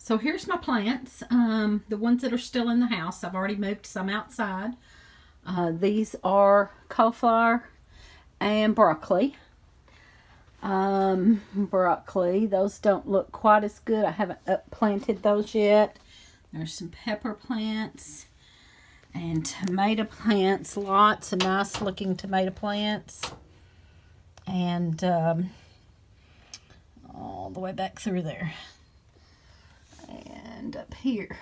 So here's my plants, the ones that are still in the house. I've already moved some outside. These are cauliflower and broccoli. Broccoli, those don't look quite as good. I haven't planted those yet. There's some pepper plants and tomato plants. Lots of nice looking tomato plants. And all the way back through there. And up here.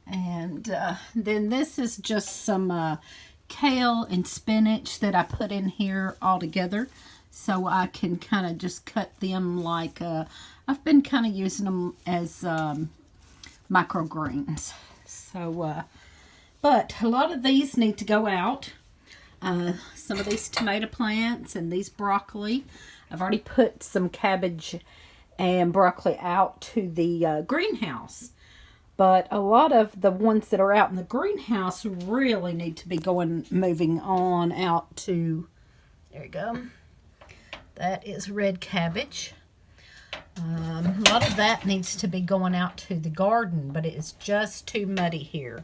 And then this is just some kale and spinach that I put in here all together, so I can kind of just cut them like I've been kind of using them as microgreens. So but a lot of these need to go out. Some of these tomato plants and these broccoli, I've already put some cabbage and broccoli out to the greenhouse. But a lot of the ones that are out in the greenhouse really need to be moving on out to, there you go. That is red cabbage. A lot of that needs to be going out to the garden, but it is just too muddy here.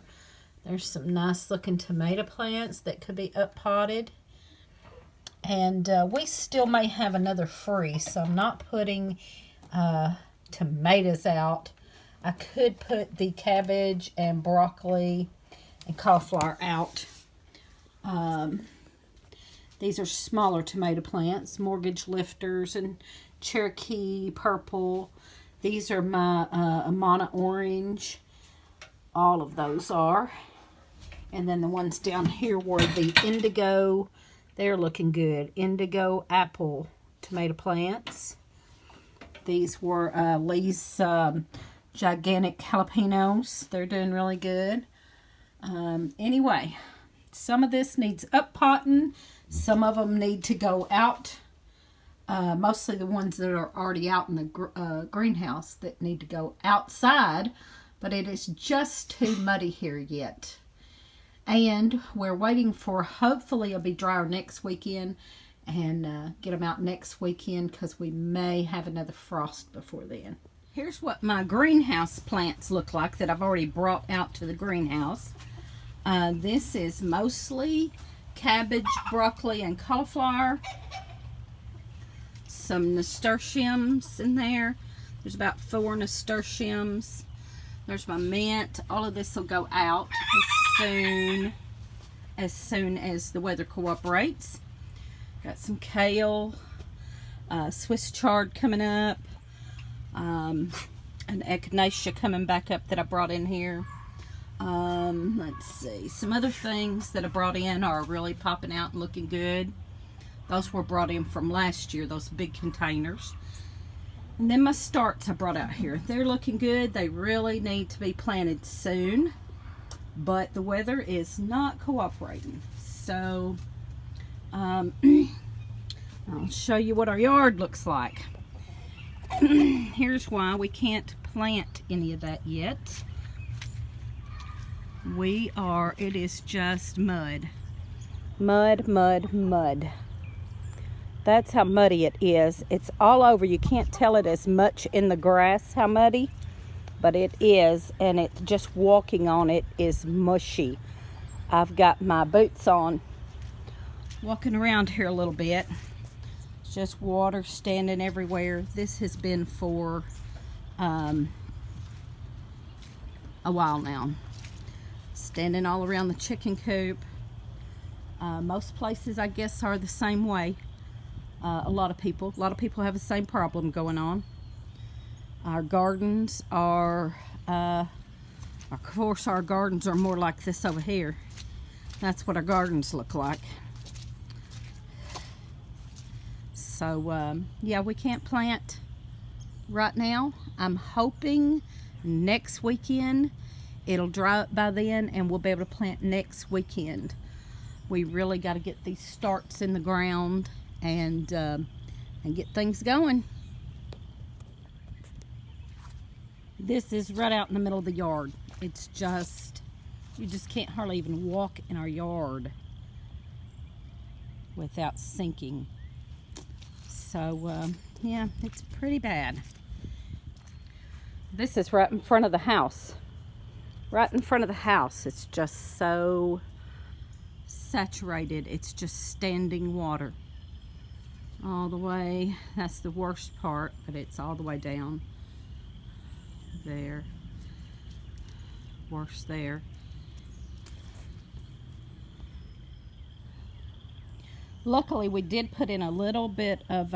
There's some nice looking tomato plants that could be up potted. And we still may have another free, so I'm not putting tomatoes out. I could put the cabbage and broccoli and cauliflower out. These are smaller tomato plants, mortgage lifters and Cherokee purple. These are my Amana orange. All of those are. And then the ones down here were the indigo. They're looking good. Indigo apple tomato plants. These were Lee's gigantic jalapenos. They're doing really good. Anyway, some of this needs up potting. Some of them need to go out. Mostly the ones that are already out in the greenhouse that need to go outside. But it is just too muddy here yet. And we're waiting for, hopefully it'll be drier next weekend. And get them out next weekend because we may have another frost before then. Here's what my greenhouse plants look like that I've already brought out to the greenhouse. This is mostly cabbage, broccoli, and cauliflower. Some nasturtiums in there. There's about 4 nasturtiums. There's my mint. All of this will go out as soon as the weather cooperates. Got some kale, Swiss chard coming up, an echinacea coming back up that I brought in here. Let's see, some other things that I brought in are really popping out and looking good. Those were brought in from last year, those big containers. And then my starts I brought out here. They're looking good. They really need to be planted soon, but the weather is not cooperating. So I'll show you what our yard looks like. Here's why we can't plant any of that yet. It is just mud. Mud, mud, mud. That's how muddy it is. It's all over. You can't tell it as much in the grass how muddy, but it is, and it just walking on it is mushy. I've got my boots on, walking around here a little bit. It's just water standing everywhere. This has been for a while now. Standing all around the chicken coop. Most places, I guess, are the same way. A lot of people have the same problem going on. Our gardens are, of course, our gardens are more like this over here. That's what our gardens look like. So, yeah, we can't plant right now. I'm hoping next weekend it'll dry up by then and we'll be able to plant next weekend. We really got to get these starts in the ground and get things going. This is right out in the middle of the yard. It's just, you just can't hardly even walk in our yard without sinking. So, yeah, it's pretty bad. This is right in front of the house. Right in front of the house. It's just so saturated. It's just standing water all the way. That's the worst part, but it's all the way down there. Worse there. Luckily, we did put in a little bit of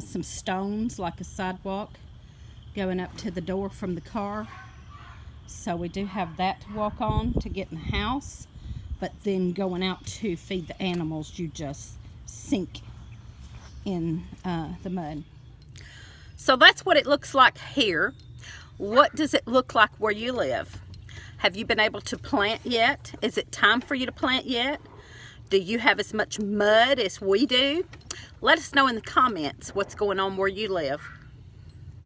some stones, like a sidewalk, going up to the door from the car. So we do have that to walk on to get in the house. But then going out to feed the animals, you just sink in the mud. So that's what it looks like here. What does it look like where you live? Have you been able to plant yet? Is it time for you to plant yet? Do you have as much mud as we do? Let us know in the comments what's going on where you live.